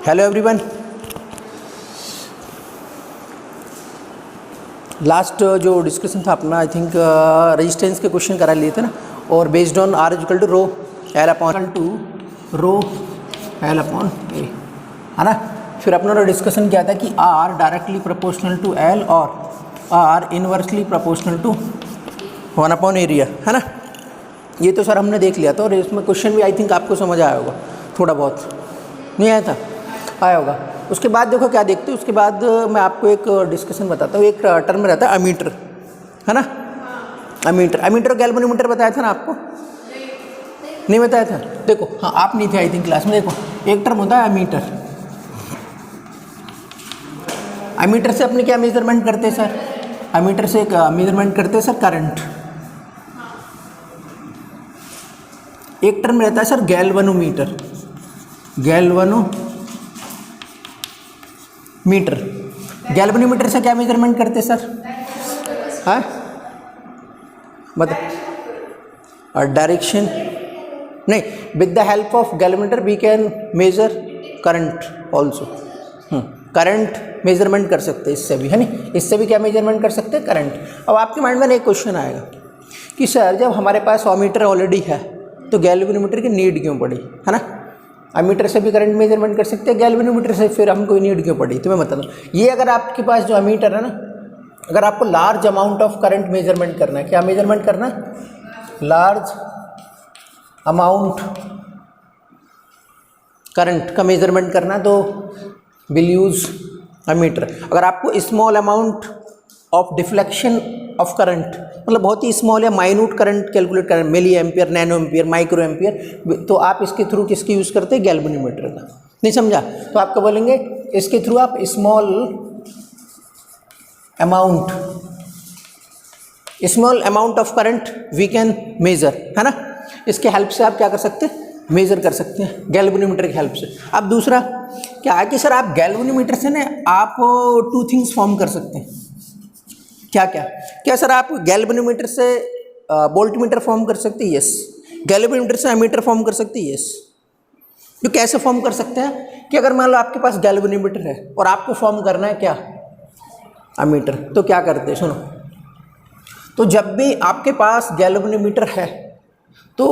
Hello everyone, last जो discussion था अपना आई थिंक रेजिस्टेंस के क्वेश्चन करा लिए थे ना, और based on R equal to rho L upon to rho L upon A, है ना। फिर अपना डिस्कशन किया था कि R directly proportional to L और R inversely proportional to 1 upon area, है ना। ये तो सर हमने देख लिया था और इसमें क्वेश्चन भी आई थिंक आपको समझ आया होगा, थोड़ा बहुत नहीं आया था, आया होगा। उसके बाद देखो क्या देखते हैं, उसके बाद मैं आपको एक डिस्कशन बताता हूँ। एक टर्म रहता है अमीटर, है ना। अमीटर गैल्वेनोमीटर बताया था ना आपको, नहीं बताया था? देखो हाँ, आप नहीं थे आई थिंक क्लास में। देखो एक टर्म होता है अमीटर। अमीटर से अपने क्या मेजरमेंट करते हैं सर? अमीटर से एक मेजरमेंट करते हैं सर करंट। एक टर्म रहता है सर गैल्वेनोमीटर। गैल्वेनोमीटर से क्या मेजरमेंट करते सर? हाँ बता। डायरेक्शन नहीं, with the help of galvanometer we can measure current also. Current measurement कर सकते हैं इससे भी, है नहीं। इससे भी क्या मेजरमेंट कर सकते हैं? करंट। अब आपके माइंड में एक क्वेश्चन आएगा कि सर जब हमारे पास अमीटर ऑलरेडी है तो गैल्वेनोमीटर की नीड क्यों पड़ी, है ना। अमीटर से भी करंट मेजरमेंट कर सकते हैं, गैल्वेनोमीटर से फिर हमको नीड क्यों पड़ी? तो मैं बता दूँ, ये अगर आपके पास जो अमीटर है ना, अगर आपको large amount of current measurement करना है, क्या मेजरमेंट करना है? लार्ज अमाउंट करंट का मेजरमेंट करना है तो विल यूज अमीटर। अगर आपको small amount of deflection of current, मतलब बहुत ही स्मॉल या माइन्यूट करंट कैलकुलेट करना, milli ampere, nano ampere, micro ampere, तो आप इसके थ्रू किसकी यूज़ करते हैं? गैल्वेनोमीटर का। नहीं समझा? तो आपको बोलेंगे इसके थ्रू आप small amount of current we can measure, है ना। इसके हेल्प से आप क्या कर सकते हैं? मेजर कर सकते हैं गैल्वेनोमीटर की हेल्प से। अब दूसरा क्या है कि सर आप गैल्वेनोमीटर से ना आप 2 थिंग्स फॉर्म कर सकते हैं। क्या सर आप गैल्वेनोमीटर से वोल्टमीटर फॉर्म कर सकते हैं? यस। गैल्वेनोमीटर से अमीटर फॉर्म कर सकते हैं? यस। तो कैसे फॉर्म कर सकते हैं कि अगर मान लो आपके पास गैल्वेनोमीटर है और आपको फॉर्म करना है क्या? अमीटर। तो क्या करते हैं सुनो, तो जब भी आपके पास गैल्वेनोमीटर है तो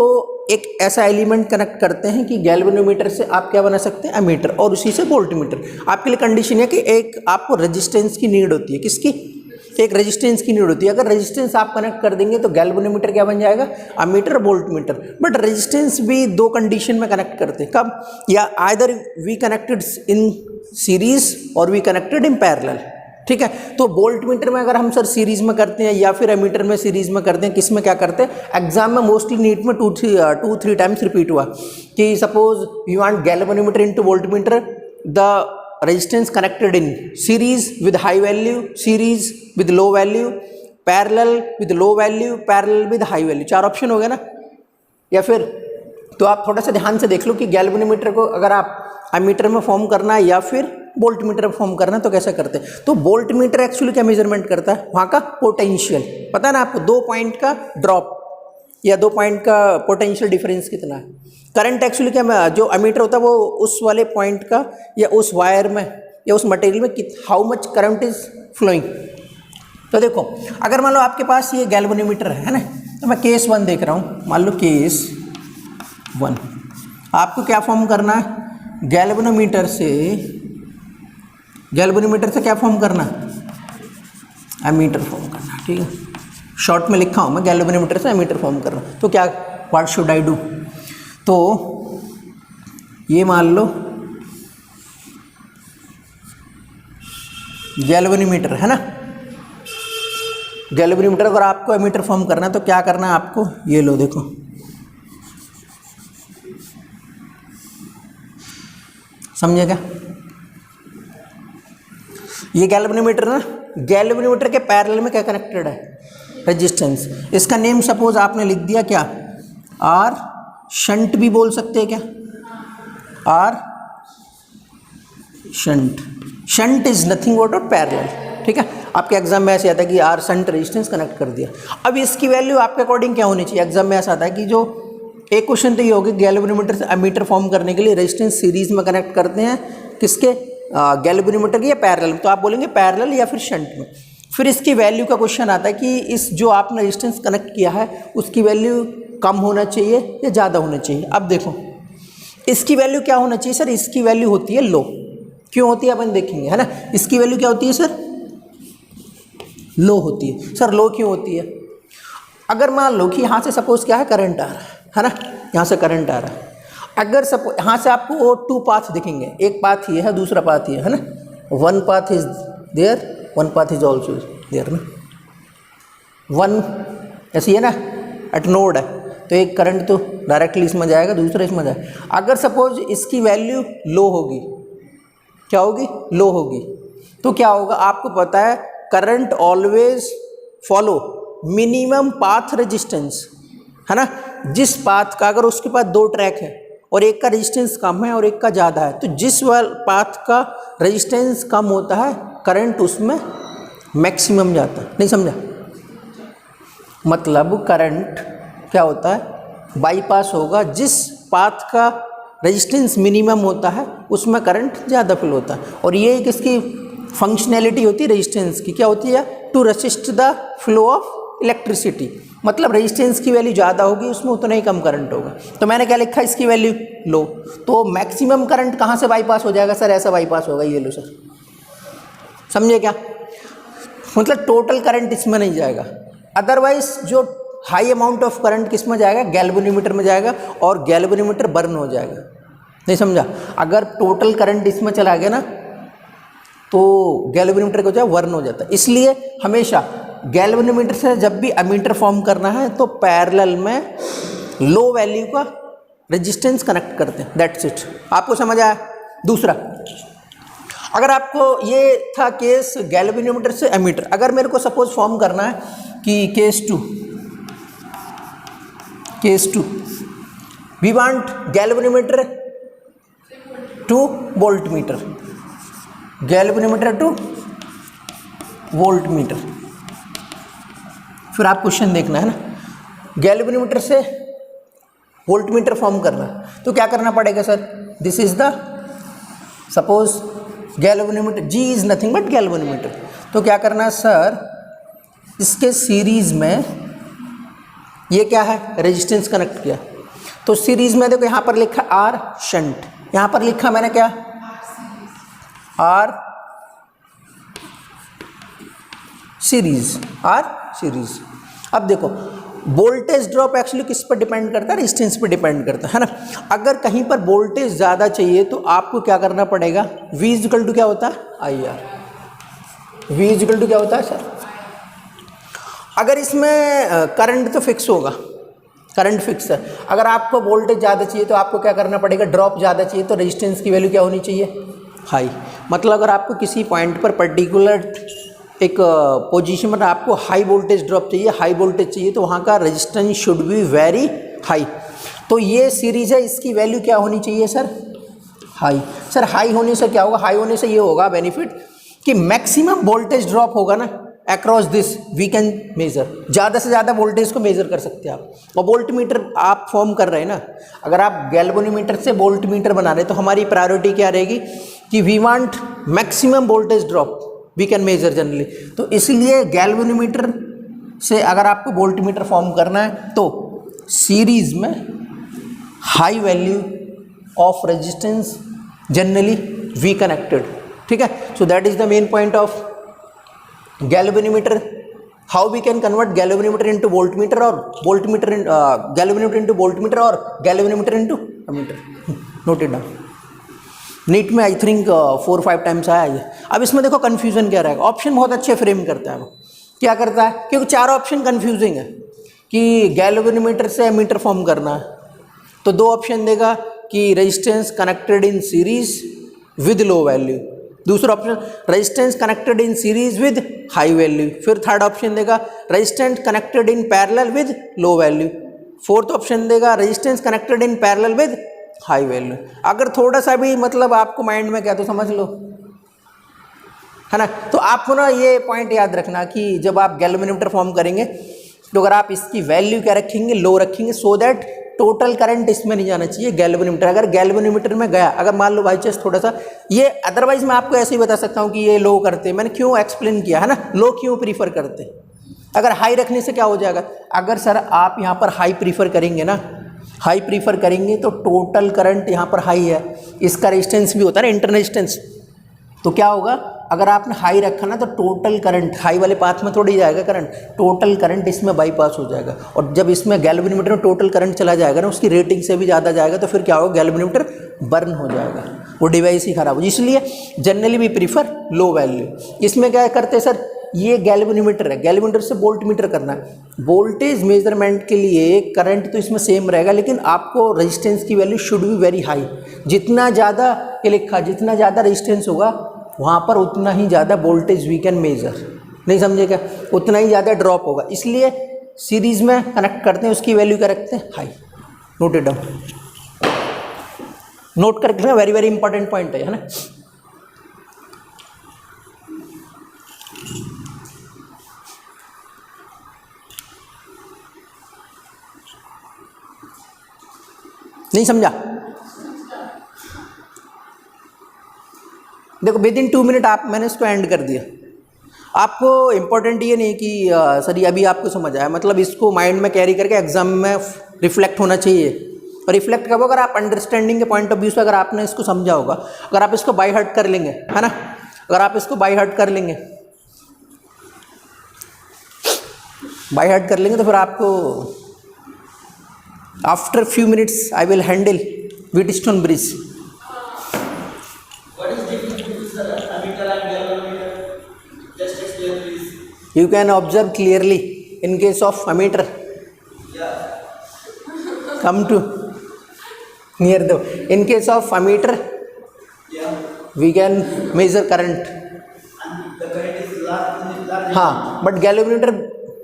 एक ऐसा एलिमेंट कनेक्ट करते हैं कि गैल्वेनोमीटर से आप क्या बना सकते हैं? अमीटर, और उसी से वोल्टमीटर। आपके लिए कंडीशन है कि एक आपको रेजिस्टेंस की नीड होती है। किसकी? एक रेजिस्टेंस की नीड होती है। अगर रेजिस्टेंस आप कनेक्ट कर देंगे तो गैल्वेनोमीटर क्या बन जाएगा? Ammeter, voltmeter. बट रेजिस्टेंस भी 2 कंडीशन में कनेक्ट करते हैं। कब? या either we connected in series और वी कनेक्टेड इन पैरेलल, ठीक है। तो वोल्टमीटर में अगर हम सर सीरीज में करते हैं या फिर अमीटर में सीरीज में करते हैं, किस में क्या करते हैं? एग्जाम में मोस्टली नीट में 2-3 टाइम्स रिपीट हुआ कि suppose you want galvanometer into voltmeter, the resistance connected in series with high value, series with low value, parallel with low value, parallel with high value. 4 option हो गए ना। या फिर तो आप थोड़ा सा ध्यान से देख लो कि गैल्वेनोमीटर को अगर आप अमीटर में फॉर्म करना है या फिर वोल्टमीटर में फॉर्म करना है तो कैसे करते हैं? तो वोल्टमीटर एक्चुअली क्या मेजरमेंट करता है? वहाँ का पोटेंशियल। पता है ना आपको, 2 पॉइंट का ड्रॉप या 2 पॉइंट का पोटेंशियल डिफरेंस कितना है। करंट एक्चुअली क्या, जो अमीटर होता है वो उस वाले पॉइंट का या उस वायर में या उस मटेरियल में how much current is flowing. तो देखो अगर मान लो आपके पास ये गैल्वेनोमीटर है ना, तो मैं केस 1 देख रहा हूँ। मान लो केस 1, आपको क्या फॉर्म करना है? गैल्वेनोमीटर से क्या फॉर्म करना है? अमीटर फॉर्म करना, ठीक है। शॉर्ट में लिखा हूँ मैं, गैल्वेनोमीटर से अमीटर फॉर्म करना। तो क्या, व्हाट शुड आई डू? तो ये मान लो गैल्वेनोमीटर है ना, गैल्वेनोमीटर अगर आपको अमीटर फॉर्म करना है तो क्या करना है आपको? ये लो देखो, समझे क्या? ये गैल्वेनोमीटर ना, गैल्वेनोमीटर के पैरेलल में क्या कनेक्टेड है? रेजिस्टेंस। इसका नेम सपोज आपने लिख दिया क्या? आर शंट भी बोल सकते हैं क्या? R shunt. Shunt is nothing but parallel, ठीक है। आपके एग्जाम में ऐसे आता है कि आर शंट रेजिस्टेंस कनेक्ट कर दिया। अब इसकी वैल्यू आपके अकॉर्डिंग क्या होनी चाहिए? एग्जाम में ऐसा आता है कि जो एक क्वेश्चन तो ये होगा गैल्वेनोमीटर से अमीटर फॉर्म करने के लिए रेजिस्टेंस सीरीज में कनेक्ट करते हैं किसके, गैल्वेनोमीटर की या पैरेलल में, तो आप बोलेंगे पैरेलल या फिर शंट में। फिर इसकी वैल्यू का क्वेश्चन आता है कि इस जो आपने रेजिस्टेंस कनेक्ट किया है उसकी वैल्यू कम होना चाहिए या ज़्यादा होना चाहिए। अब देखो इसकी वैल्यू क्या होना चाहिए सर, इसकी वैल्यू होती है लो। क्यों होती है अपन देखेंगे, है ना। इसकी वैल्यू क्या होती है सर, लो होती है। सर लो क्यों होती है, अगर मान लो कि यहाँ से सपोज क्या है करंट आ रहा है ना, यहाँ से करंट आ रहा है, अगर सपोज यहाँ से आपको वो 2 पाथ दिखेंगे, एक पाथ ये है दूसरा पाथ ये है ना, one path is there one path is also there ना, वन ऐसी है ना एट नोड है, तो एक करंट तो डायरेक्टली इसमें जाएगा दूसरा इसमें जाएगा। अगर सपोज इसकी वैल्यू लो होगी, क्या होगी, लो होगी, तो क्या होगा आपको पता है current always follow minimum path resistance, है ना। जिस पाथ का अगर उसके पास 2 ट्रैक है और एक का रेजिस्टेंस कम है और एक का ज़्यादा है, तो जिस पाथ का रेजिस्टेंस कम होता है करंट उसमें मैक्सिमम जाता है। नहीं समझा, मतलब करंट क्या होता है बाईपास होगा, जिस पाथ का रेजिस्टेंस मिनिमम होता है उसमें करंट ज़्यादा फ्लो होता है। और ये किसकी फंक्शनैलिटी होती है रेजिस्टेंस की, क्या होती है, to resist the flow of electricity, मतलब रेजिस्टेंस की वैल्यू ज़्यादा होगी उसमें उतना ही कम करंट होगा। तो मैंने क्या लिखा, इसकी वैल्यू लो, तो मैक्सिमम करंट कहाँ से बाईपास हो जाएगा सर, ऐसा बाईपास होगा, ये लो सर, समझे क्या, मतलब टोटल करंट इसमें नहीं जाएगा। अदरवाइज जो हाई अमाउंट ऑफ करंट किस में जाएगा, गैल्वेनोमीटर में जाएगा और गैल्वेनोमीटर बर्न हो जाएगा। नहीं समझा, अगर टोटल करंट इसमें चला गया ना तो गैल्वेनोमीटर को जो है वर्न हो जाता है। इसलिए हमेशा गैल्वेनोमीटर से जब भी अमीटर फॉर्म करना है तो पैरेलल में लो वैल्यू का रेजिस्टेंस कनेक्ट करते हैं, दैट्स इट। आपको समझ आया। दूसरा, अगर आपको ये था केस गैल्वेनोमीटर से एमीटर, अगर मेरे को सपोज फॉर्म करना है कि case two we want galvanometer to voltmeter, galvanometer to voltmeter, फिर आप क्वेश्चन देखना है ना, गैल्वेनोमीटर से वोल्टमीटर फॉर्म करना है तो क्या करना पड़ेगा sir, this is the suppose galvanometer, G is nothing but galvanometer, तो क्या करना है सर, इसके सीरीज में ये क्या है रेजिस्टेंस कनेक्ट किया, तो सीरीज में देखो यहाँ पर लिखा आर शंट, यहाँ पर लिखा मैंने क्या आर सीरीज, आर सीरीज। अब देखो वोल्टेज ड्रॉप एक्चुअली किस पर डिपेंड करता है, रेजिस्टेंस पर डिपेंड करता है ना। अगर कहीं पर वोल्टेज ज़्यादा चाहिए तो आपको क्या करना पड़ेगा, V इक्वल टू क्या होता है I R, V equal to क्या होता है सर। अगर इसमें करंट तो फिक्स होगा, करंट फिक्स है, अगर आपको वोल्टेज ज़्यादा चाहिए तो आपको क्या करना पड़ेगा, ड्रॉप ज़्यादा चाहिए तो रेजिस्टेंस की वैल्यू क्या होनी चाहिए हाई। मतलब अगर आपको किसी पॉइंट पर पर्टिकुलर एक पोजीशन पर आपको हाई वोल्टेज ड्रॉप चाहिए, हाई वोल्टेज चाहिए, तो वहाँ का resistance should be very high. तो ये सीरीज है, इसकी वैल्यू क्या होनी चाहिए सर हाई। सर हाई होने से क्या होगा, हाई होने से ये होगा बेनिफिट कि मैक्सिमम वोल्टेज ड्रॉप होगा ना across this we can measure, ज़्यादा से ज़्यादा वोल्टेज को मेजर कर सकते हैं आप। और वोल्टमीटर आप फॉर्म कर रहे हैं ना, अगर आप गैल्वेनोमीटर से वोल्टमीटर बना रहे हैं तो हमारी प्रायोरिटी क्या रहेगी कि we want maximum voltage drop we can measure generally. तो इसलिए गैल्वेनोमीटर से अगर आपको वोल्टमीटर फॉर्म करना है तो सीरीज में high value of resistance generally we connected, ठीक है। So that is the main point of galvanometer, how we can convert galvanometer into voltmeter or voltmeter in galvanometer into voltmeter or galvanometer into ammeter. Note it down. NEET में I think 4-5 times आया है। अब इसमें देखो confusion क्या रहेगा, option बहुत अच्छे फ्रेम करता है वो, क्या करता है, क्योंकि 4 ऑप्शन कन्फ्यूजिंग है कि गैल्वेनोमीटर से एमीटर फॉर्म करना है, तो 2 ऑप्शन देगा कि resistance connected in series with low value, दूसरा option resistance connected in series with high value, फिर थर्ड ऑप्शन देगा resistance connected in parallel with low value, fourth option देगा resistance connected in parallel with high value. अगर थोड़ा सा भी मतलब आपको माइंड में क्या तो समझ लो, है ना। तो आपको ना ये पॉइंट याद रखना कि जब आप गैल्वेनोमीटर फॉर्म करेंगे तो अगर आप इसकी वैल्यू क्या रखेंगे, लो रखेंगे, सो दैट टोटल करंट इसमें नहीं जाना चाहिए गैल्वेनोमीटर। अगर गैल्वेनोमीटर में गया, अगर मान लो बाई चांस थोड़ा सा ये, अदरवाइज मैं आपको ऐसे ही बता सकता हूँ कि ये लो करते हैं, मैंने क्यों एक्सप्लेन किया है ना, लो क्यों प्रीफर करते हैं। अगर हाई रखने से क्या हो जाएगा, अगर सर आप यहाँ पर हाई प्रीफर करेंगे ना, हाई प्रीफर करेंगे तो टोटल करंट यहाँ पर हाई है, इसका रेजिस्टेंस भी होता है ना इंटरनल रेजिस्टेंस, तो क्या होगा, अगर आपने हाई रखा ना तो टोटल करंट हाई वाले पाथ में थोड़ी जाएगा करंट, टोटल करंट इसमें बाईपास हो जाएगा। और जब इसमें गैल्वेनोमीटर में टोटल करंट चला जाएगा ना, उसकी रेटिंग से भी ज़्यादा जाएगा, तो फिर क्या होगा, गैल्वेनोमीटर बर्न हो जाएगा, वो डिवाइस ही खराब हो। इसलिए generally we prefer low value. इसमें क्या करते हैं सर, ये गैल्वेनोमीटर है, गैल्वेनोमीटर से वोल्ट मीटर करना है, वोल्टेज मेजरमेंट के लिए करंट तो इसमें सेम रहेगा, लेकिन आपको रेजिस्टेंस की value should be very high. जितना ज़्यादा ये लिखा, जितना ज़्यादा रेजिस्टेंस होगा वहाँ पर उतना ही ज़्यादा वोल्टेज वी कैन मेजर, नहीं समझे क्या, उतना ही ज़्यादा ड्रॉप होगा। इसलिए सीरीज़ में कनेक्ट करते हैं, उसकी वैल्यू क्या रखते हैं, high. Note it down, note करके रखना, वेरी वेरी इंपॉर्टेंट पॉइंट है ना। नहीं समझा, देखो विद इन 2 मिनट आप, मैंने इसको एंड कर दिया। आपको इम्पोर्टेंट ये नहीं कि सर ये अभी आपको समझ आया, मतलब इसको माइंड में कैरी करके एग्जाम में रिफ्लेक्ट होना चाहिए। और रिफ्लेक्ट कब, अगर आप अंडरस्टैंडिंग के पॉइंट ऑफ व्यू से अगर आपने इसको समझा होगा, अगर आप इसको बाय हार्ट कर लेंगे, है ना, अगर आप इसको बाय हार्ट कर लेंगे, बाय हार्ट कर लेंगे तो फिर आपको after few minutes I will handle Wheatstone bridge. You can observe clearly in case of ammeter. Come to near the. In case of ammeter, we can measure current. हाँ, but galvanometer,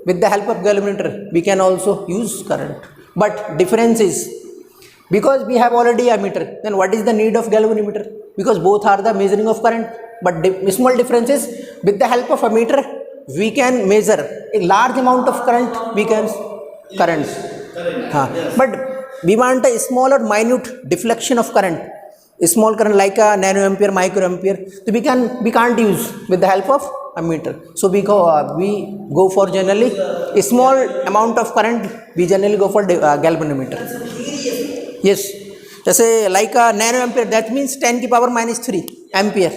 with the help of galvanometer, we can also use current. But difference is, because we have already ammeter, then what is the need of galvanometer? Because both are the measuring of current. But small difference is, with the help of ammeter, we can measure a large amount of current, we can current, हाँ, but we want a small or minute deflection of current, small current like a nano ampere, micro ampere, so we can't use with the help of ammeter. So we go for generally a small amount of current, we generally go for galvanometer. Yes, जैसे like a nano ampere, that means 10 की power -3 ampere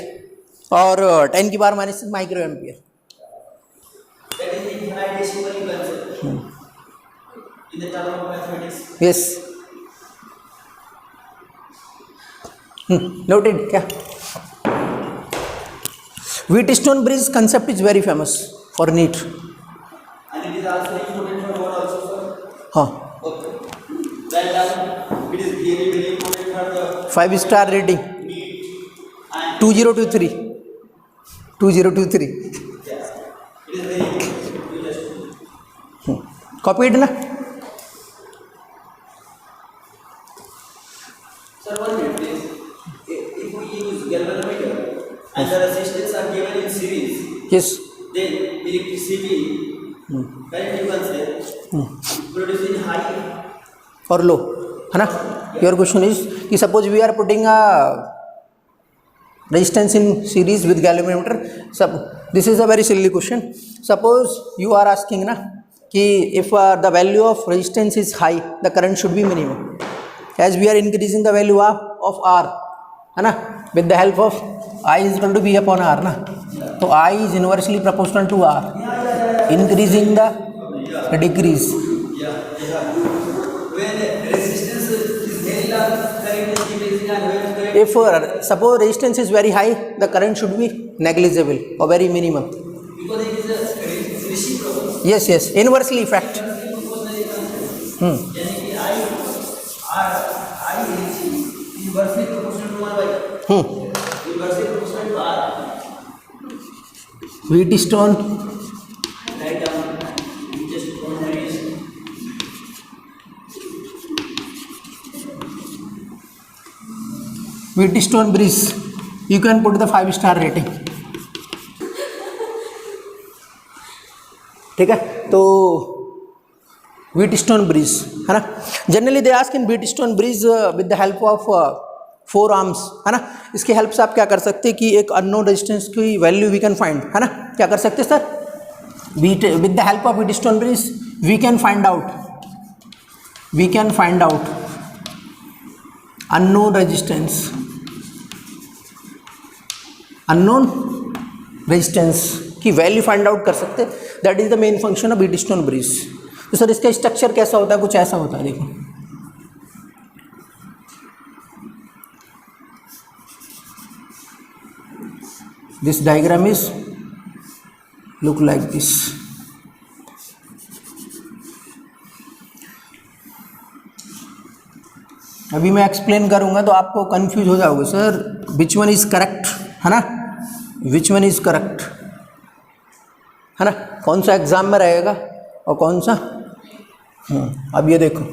और 10 की power -6 micro ampere. That is infinitesimal you can say. In the term of mathematics. Yes. Noted क्या? Wheatstone bridge concept is very famous for NEET. And it is also important for board also, sir. हाँ. Okay. Then it is very very important for the 5-star rating. NEET. 2023. 2023. Yes. It is very important. Copied na? Sir, 1 minute please. If we use galvanometer and the resistance are given in series, yes, then electricity current you can say produced in high or low, है ना? Your question is कि suppose we are putting a resistance in series with galvanometer. This is a very silly question. Suppose you are asking na कि if the value of resistance is high, the current should be minimum. As we are increasing the value of R, है ना, with the help of I is equal to V upon R ना, तो I is inversely proportional to R, increasing the decrease. When resistance is very large, current is decreasing, and when if suppose resistance is very high, the current should be negligible or very minimum. Because it is a reciprocal. Yes, inversely effect. Inversely proportional to R. Inversely proportional to R. Wheatstone. Write down. Just Wheatstone bridge. You can put the 5-star rating. ठीक है, तो Wheatstone bridge, है ना। Generally they ask in Wheatstone bridge with the help of 4 arms, है ना। इसके help से आप क्या कर सकते हैं कि एक अननोन रेजिस्टेंस की वैल्यू वी कैन फाइंड, है ना। क्या कर सकते हैं sir, with the help of Wheatstone bridge we can find out unknown resistance की वैल्यू फाइंड आउट कर सकते हैं। That is the main function of Wheatstone bridge. तो सर इसका स्ट्रक्चर कैसा होता है, कुछ ऐसा होता है, देखो this diagram is look like this. अभी मैं एक्सप्लेन करूंगा तो आपको कंफ्यूज हो जाओगे, sir which one is correct, है ना, विच वन इज करेक्ट, है ना, कौन सा एग्जाम में रहेगा और कौन सा। अब ये देखो,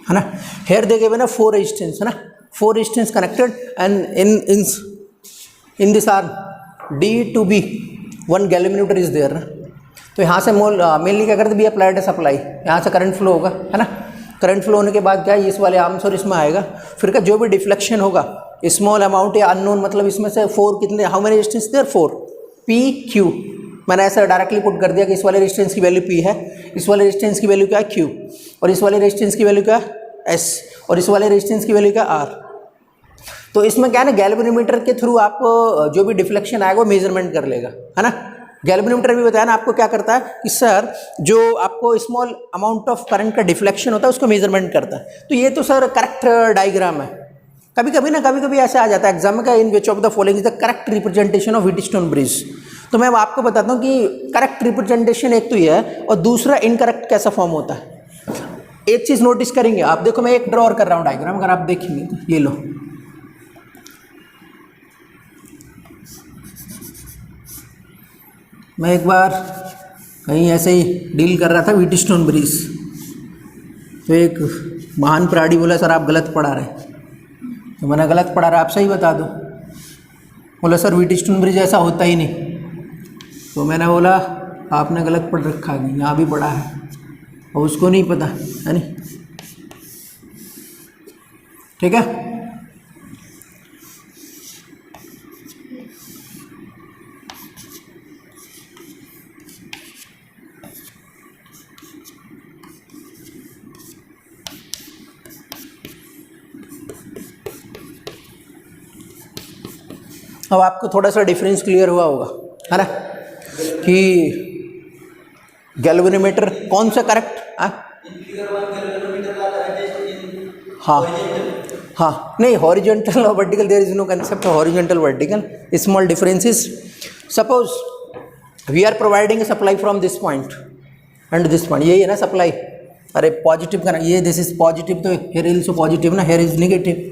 है ना, हेयर दे गिवन 4 रेजिस्टेंस, है ना, 4 resistance connected and in this R D to B 1 galvanometer is there ना। तो यहाँ से मेनली क्या करते, बी अप्लाइड है सप्लाई, यहाँ से करंट फ्लो होगा, है ना। करंट फ्लो होने के बाद क्या है, इस वाले आर्म्स और इसमें आएगा, फिर का जो भी डिफ्लेक्शन होगा स्मॉल अमाउंट या अननोन, मतलब इसमें से 4 कितने, how many resistance there 4 P Q। मैंने ऐसा डायरेक्टली पुट कर दिया कि इस वाले रेजिस्टेंस की वैल्यू P है, इस वाले रेजिस्टेंस की वैल्यू क्या है Q, और इस वाले रेजिस्टेंस की वैल्यू क्या है S, और इस वाले रेजिस्टेंस की वैल्यू क्या R। तो इसमें क्या है ना, गैल्वेनोमीटर के थ्रू आप जो भी डिफ्लेक्शन आएगा वो मेजरमेंट कर लेगा, है ना। गैल्वेनोमीटर भी बताया ना आपको क्या करता है कि सर जो आपको स्मॉल अमाउंट ऑफ करंट का डिफ्लेक्शन होता है उसको मेजरमेंट करता है। तो ये तो सर करेक्ट डायग्राम है। कभी कभी ऐसे आ जाता है एग्जाम का, in which of the following is the correct representation of Wheatstone bridge. तो मैं आपको बताता हूँ कि करेक्ट रिप्रेजेंटेशन एक तो ये है, और दूसरा इनकरेक्ट कैसा फॉर्म होता है। एक चीज़ नोटिस करेंगे आप, देखो मैं एक ड्रॉ कर रहा हूँ डायग्राम, अगर आप देखेंगे तो ये लो, मैं एक बार कहीं ऐसे ही डील कर रहा था व्हीटस्टोन ब्रिज, तो एक महान प्राणी बोला सर आप गलत पढ़ा रहे। तो मैंने गलत पढ़ा रहा, आप सही बता दो। बोला सर व्हीटस्टोन ब्रिज ऐसा होता ही नहीं। तो मैंने बोला आपने गलत पढ़ रखा है, यहाँ भी पढ़ा है और उसको नहीं पता, है नहीं, ठीक है। अब आपको थोड़ा सा डिफरेंस क्लियर हुआ होगा, है ना, कि गैल्वेनोमीटर कौन सा करेक्ट, हाँ नहीं, हॉरिजॉन्टल और vertical there is no concept of horizontal vertical, small differences. Suppose we are providing a supply from this point and this point, यही है ना सप्लाई, अरे पॉजिटिव का ना, ये दिस इज पॉजिटिव, तो हेयर इज पॉजिटिव ना, हेयर इज नेगेटिव।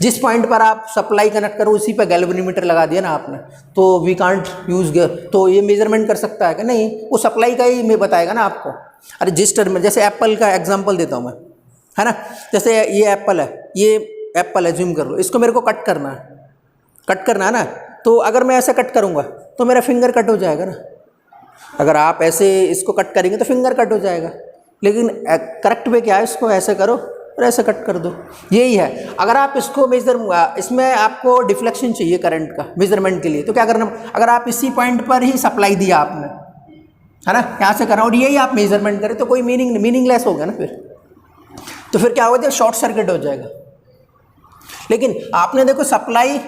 जिस पॉइंट पर आप सप्लाई कनेक्ट करो उसी पर गैल्वेनोमीटर लगा दिया ना आपने, तो वी कांट यूज, तो ये मेजरमेंट कर सकता है कि नहीं, वो सप्लाई का ही मैं बताएगा ना आपको। अरे जिस टर्म में, जैसे एप्पल का एग्जांपल देता हूँ मैं, है ना, जैसे ये एप्पल है, जूम कर लो, इसको मेरे को कट करना है ना, तो अगर मैं ऐसे कट करूँगा तो मेरा फिंगर कट हो जाएगा ना। अगर आप ऐसे इसको कट करेंगे तो फिंगर कट हो जाएगा, लेकिन करेक्ट वे क्या है, इसको ऐसे करो और ऐसे कट कर दो, यही है। अगर आप इसको इसमें आपको डिफ्लेक्शन चाहिए करंट का मेजरमेंट के लिए, तो क्या करना, अगर आप इसी पॉइंट पर ही सप्लाई दिया आपने, है ना, यहाँ से करना और यही आप मेजरमेंट करें, तो कोई मीनिंगलेस होगा ना फिर, तो फिर क्या होगा, शॉर्ट सर्किट हो जाएगा। लेकिन आपने देखो सप्लाई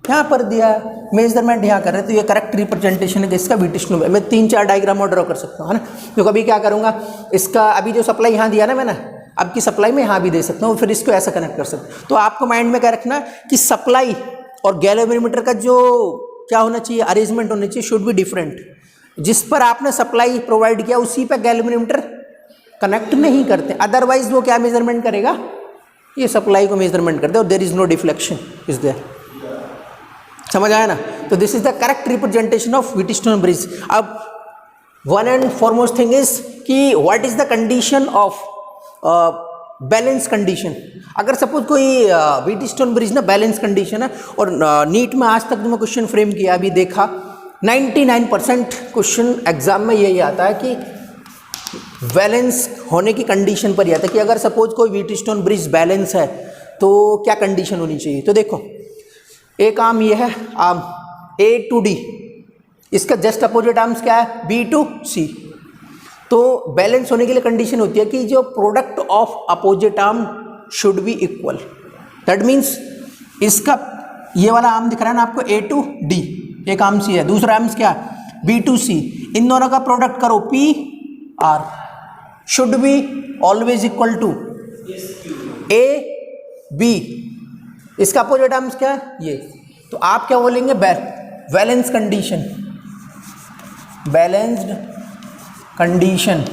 यहाँ पर दिया, मेजरमेंट यहाँ कर रहे हैं, तो ये करेक्ट रिप्रेजेंटेशन है इसका व्हीटस्टोन। मैं 3-4 डायग्राम और ड्रॉ कर सकता हूँ, है ना। तो कभी क्या करूँगा, इसका अभी जो सप्लाई यहाँ दिया ना मैंने, अब की सप्लाई में यहाँ भी दे सकता हूँ, फिर इसको ऐसा कनेक्ट कर सकता हूँ। तो आपको माइंड में क्या रखना कि सप्लाई और गैल्वेनोमीटर का जो क्या होना चाहिए, अरेंजमेंट होना चाहिए, शुड बी डिफरेंट। जिस पर आपने सप्लाई प्रोवाइड किया उसी पर गैल्वेनोमीटर कनेक्ट नहीं करते, अदरवाइज वो क्या मेजरमेंट करेगा, ये सप्लाई को मेजरमेंट करते हैं और there is no deflection is there. समझ आया ना? तो this is the correct representation of Wheatstone bridge. अब one and foremost thing is कि what is the condition of balance condition. अगर सपोज कोई व्हीटस्टोन ब्रिज ना बैलेंस कंडीशन है और नीट में आज तक जो मैं क्वेश्चन फ्रेम किया अभी देखा 99% क्वेश्चन एग्जाम में यही आता है कि बैलेंस होने की कंडीशन पर ही आता है कि अगर सपोज कोई व्हीटस्टोन ब्रिज बैलेंस है तो क्या कंडीशन होनी चाहिए। तो देखो एक आर्म ये है आर्म A to D, इसका जस्ट अपोजिट आर्म्स क्या है B to C। तो बैलेंस होने के लिए कंडीशन होती है कि जो product of opposite arm should be equal. That means इसका ये वाला आर्म दिख रहा है ना आपको A to D, एक आर्म C है, दूसरा आर्म्स क्या है B to C। इन दोनों का प्रोडक्ट करो P R should be always equal to A B। इसका अपोजिट आर्म्स क्या है ये। तो आप क्या बोलेंगे balance condition, balanced condition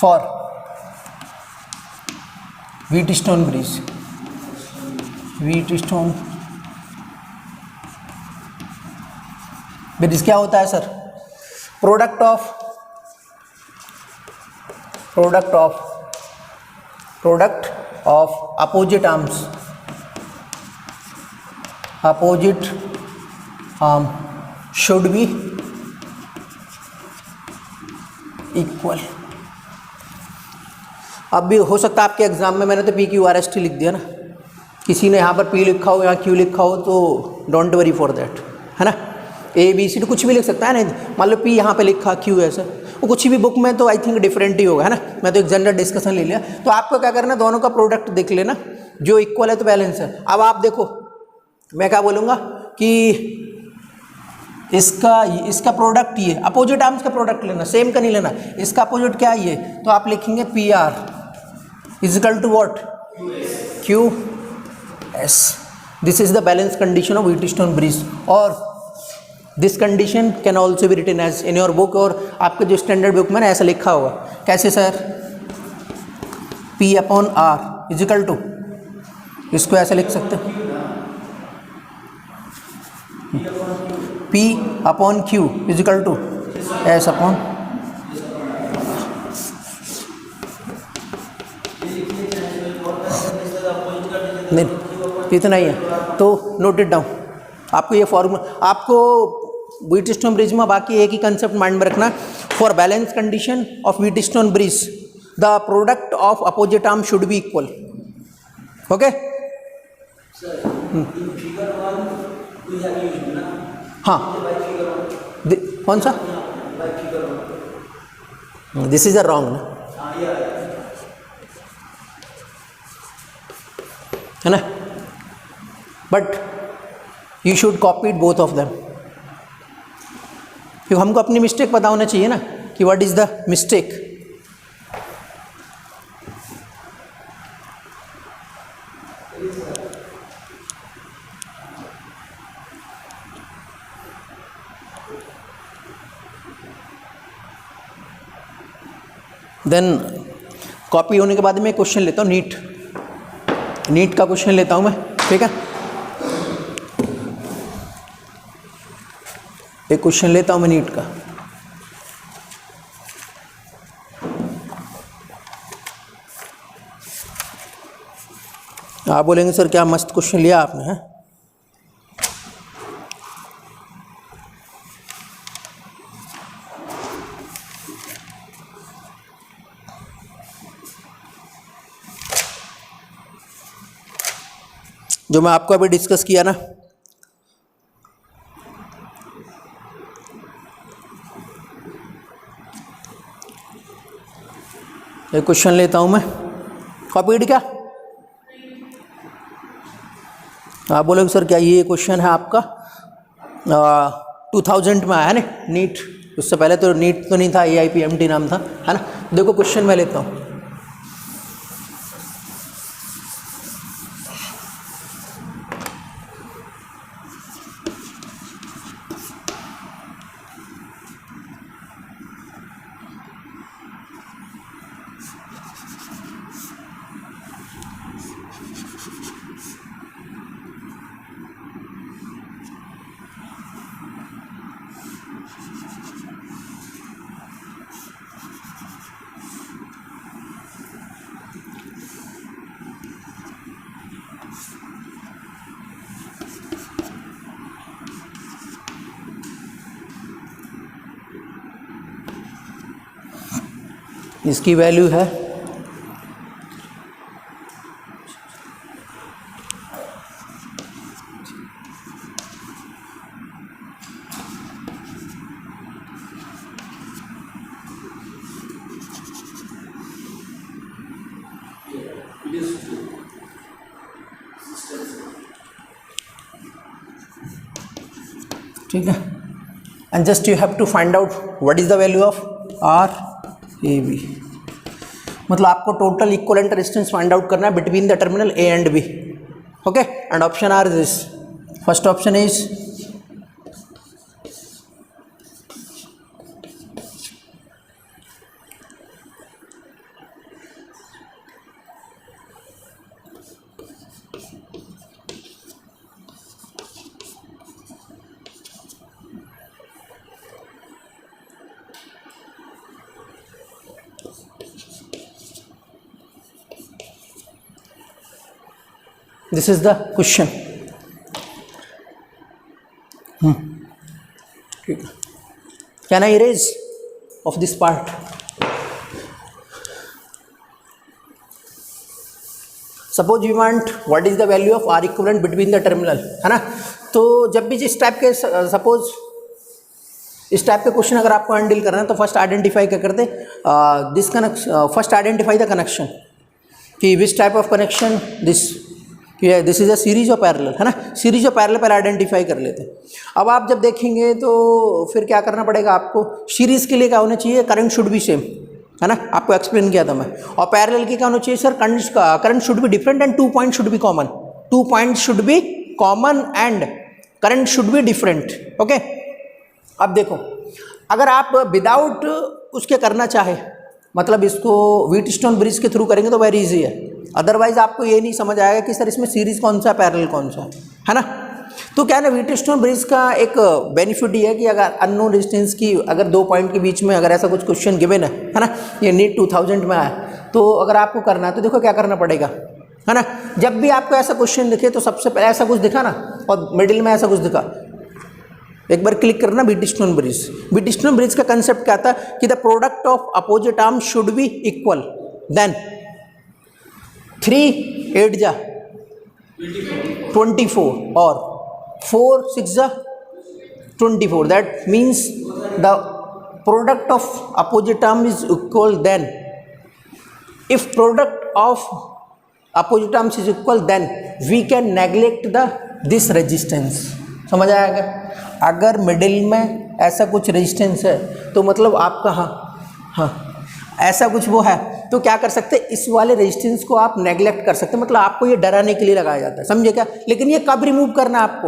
for Wheatstone bridge. Wheatstone bridge क्या होता है sir? Product of opposite arms, opposite arm should be equal. अब भी हो सकता है आपके एग्जाम में मैंने तो PQRST लिख दिया ना, किसी ने यहाँ पर P लिखा हो यहाँ Q लिखा हो तो डोंट वरी फॉर दैट, है ना। ABCD कुछ भी लिख सकता है ना, मान लो P यहाँ पे लिखा Q ऐसा, वो कुछ भी बुक में तो आई थिंक डिफरेंट ही होगा, है ना। मैं तो एक जनरल डिस्कशन ले लिया। तो आपको क्या करना, दोनों का प्रोडक्ट देख लेना, जो इक्वल है तो बैलेंस है। अब आप देखो मैं क्या बोलूँगा कि इसका प्रोडक्ट ये, अपोजिट आर्म्स का प्रोडक्ट लेना, सेम का नहीं लेना। इसका अपोजिट क्या है ये, तो आप लिखेंगे PR equal to what QS। This is the balance condition of Wheatstone bridge और this condition can also be written as in your book. और आपके जो स्टैंडर्ड बुक में ना ऐसा लिखा होगा, कैसे सर, P/R इजिकल टू, इसको ऐसे लिख सकते हैं P/Q is equal to S upon, नहीं इतना ही है। तो नोट इट डाउन, आपको ये फॉर्मूला, आपको व्हीटस्टोन ब्रिज में बाकी एक ही कंसेप्ट माइंड में रखना, for balance condition of Wheatstone bridge the product of opposite arm should be equal. Okay, हाँ कौन सा, दिस इज अ रॉन्ग ना, है ना, but you should copy it both of them, क्योंकि हमको अपनी मिस्टेक पता होना चाहिए ना कि what is the mistake. Then copy होने के बाद मैं क्वेश्चन लेता हूँ, नीट का क्वेश्चन लेता हूँ मैं, ठीक है। एक क्वेश्चन लेता हूँ मैं नीट का। आप बोलेंगे सर क्या मस्त क्वेश्चन लिया आपने, है। जो मैं आपको अभी डिस्कस किया ना, एक क्वेश्चन लेता हूं मैं, कॉपीड क्या, आप बोलोगे सर क्या ये क्वेश्चन है आपका 2000 में आया है ना नीट, उससे पहले तो नीट तो नहीं था, AIPMT नाम था, है ना। देखो क्वेश्चन मैं लेता हूँ, इसकी वैल्यू है ठीक है। And just you have to find out what is the value of R A B, मतलब आपको total equivalent resistance find out करना है between the terminal A and B. Okay, and option are this, first option is this is the question. Can I erase of this part? Suppose you want what is the value of R equivalent between the terminal, है ना। तो जब भी इस type के suppose इस type के question अगर आपको हैंडल करना है तो फर्स्ट आइडेंटिफाई क्या करते, this connection, first identify the connection कि which type of connection this is a series of parallel, है ना। सीरीज ऑफ पैरेलल पर आइडेंटिफाई कर लेते हैं। अब आप जब देखेंगे तो फिर क्या करना पड़ेगा आपको, सीरीज के लिए क्या होना चाहिए, करंट शुड बी सेम, है ना, आपको एक्सप्लेन किया था मैं। और पैरेलल की क्या होना चाहिए sir, current should be different and 2 point should be common, 2 point should be common and current should be different. Okay, अब देखो अगर आप विदाउट उसके करना चाहे, मतलब इसको व्हीटस्टोन ब्रिज के थ्रू करेंगे तो वेरी इजी है, अदरवाइज आपको ये नहीं समझ आएगा कि सर इसमें सीरीज कौन सा पैरेलल कौन सा है ना। तो क्या है ना, व्हीटस्टोन ब्रिज का एक बेनिफिट ये है कि अगर अननोन रेजिस्टेंस की अगर 2 पॉइंट के बीच में अगर ऐसा कुछ क्वेश्चन गिवन है ना, ये नीट 2000 में आया, तो अगर आपको करना है तो देखो क्या करना पड़ेगा, है ना। जब भी आपको ऐसा क्वेश्चन दिखे तो सबसे पहले ऐसा कुछ दिखा ना, और मिडिल में ऐसा कुछ दिखा, एक बार क्लिक करना व्हीटस्टोन ब्रिज। व्हीटस्टोन ब्रिज का कंसेप्ट क्या था कि the product of opposite arm should be equal, then 3 8 जा 24 और 4 6 जा 24, that means the product of opposite arm is equal, then if product of opposite arms is equal then we can neglect the this resistance. समझ आएगा, अगर middle में ऐसा कुछ resistance है तो मतलब आपका हाँ ऐसा कुछ वो है तो क्या कर सकते हैं, इस वाले रेजिस्टेंस को आप नेग्लेक्ट कर सकते हैं, मतलब आपको ये डराने के लिए लगाया जाता है, समझे क्या। लेकिन ये कब रिमूव करना है आपको,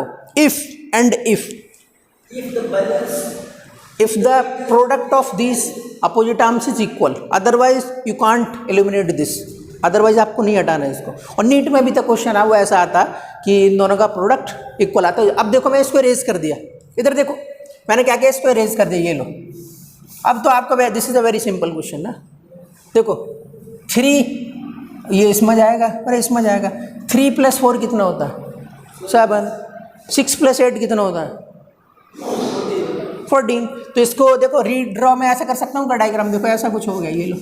if the product of this opposite arms is equal, otherwise you can't eliminate this, otherwise आपको नहीं हटाना है इसको। और नीट में भी तो क्वेश्चन है वो ऐसा आता कि इन दोनों का प्रोडक्ट इक्वल आता है। अब देखो मैं इसको रेज कर दिया, इधर देखो मैंने क्या किया, इसको रेज कर दिया, ये लो। अब तो आपका this is a very simple question ना, देखो 3 ये इसमें जाएगा और इसमें जाएगा, 3 + 4 कितना होता है 7, 6 + 8 कितना होता है 14। तो इसको देखो रीड्रॉ में ऐसा कर सकता हूँ का डायग्राम, देखो ऐसा कुछ हो गया, ये लो।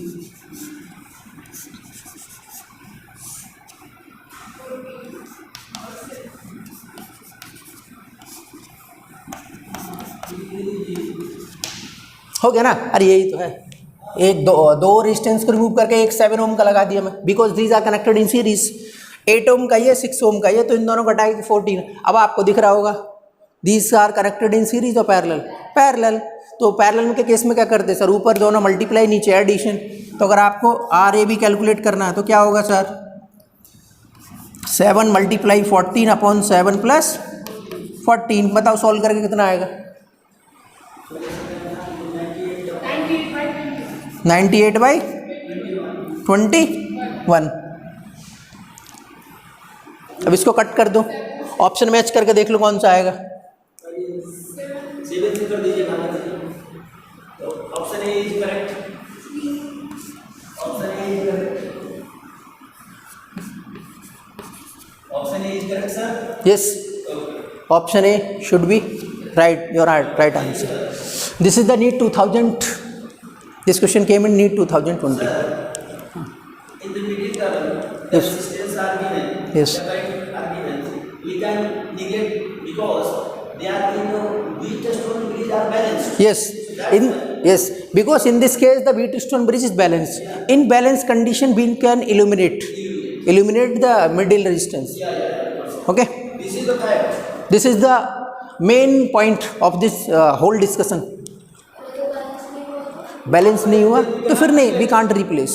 हो गया ना, अरे यही तो है, एक दो रेजिस्टेंस को रिमूव करके एक 7 ओम का लगा दिया मैं, because these are connected in series. 8 ohm का ये 6 ओम का ये, तो इन दोनों का घटाएगी 14। अब आपको दिख रहा होगा these are connected in series और पैरेलल। तो पैरेलल के केस में क्या करते सर, ऊपर दोनों मल्टीप्लाई नीचे एडिशन। तो अगर आपको आर ए बी कैलकुलेट करना है तो क्या होगा सर, 7 × 14/7 + 14, बताओ सॉल्व करके कितना आएगा, 98/21। अब इसको कट कर दो, ऑप्शन मैच करके देख लो कौन सा आएगा। Option A is correct, sir. Yes, option A should be right, your right answer. This is the NEET 2000 this question came in NEET 2020. In the middle term, the Yes. resistance are given, Yes. the current are given. We can neglect because they are in the Wheatstone bridge are balanced. Yes. Yes, because in this case the Wheatstone bridge is balanced. In balanced condition we can illuminate the middle resistance. Okay. This is the fact. This is the main point of this whole discussion. Balance नहीं हुआ तो फिर नहीं, we can't replace,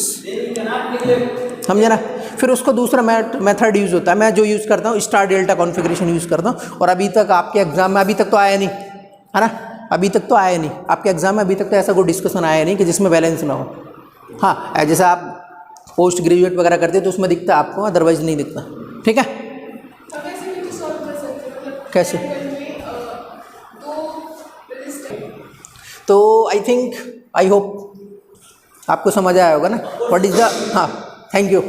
समझे ना. फिर उसको दूसरा मेथड यूज़ होता है. मैं जो यूज़ करता हूँ स्टार डेल्टा कॉन्फ़िगरेशन यूज़ करता हूँ. और अभी तक आपके एग्जाम में अभी तक तो आया नहीं है ना, अभी तक तो आया नहीं आपके एग्जाम में, अभी तक तो ऐसा कोई डिस्कशन आया नहीं कि जिसमें बैलेंस ना हो. हाँ, जैसे आप पोस्ट ग्रेजुएट वगैरह करते तो उसमें दिखता है आपको, अदरवाइज नहीं दिखता. ठीक है. कैसे? तो आई थिंक, आई होप आपको समझ आया होगा ना व्हाट इज़ द. हाँ, थैंक यू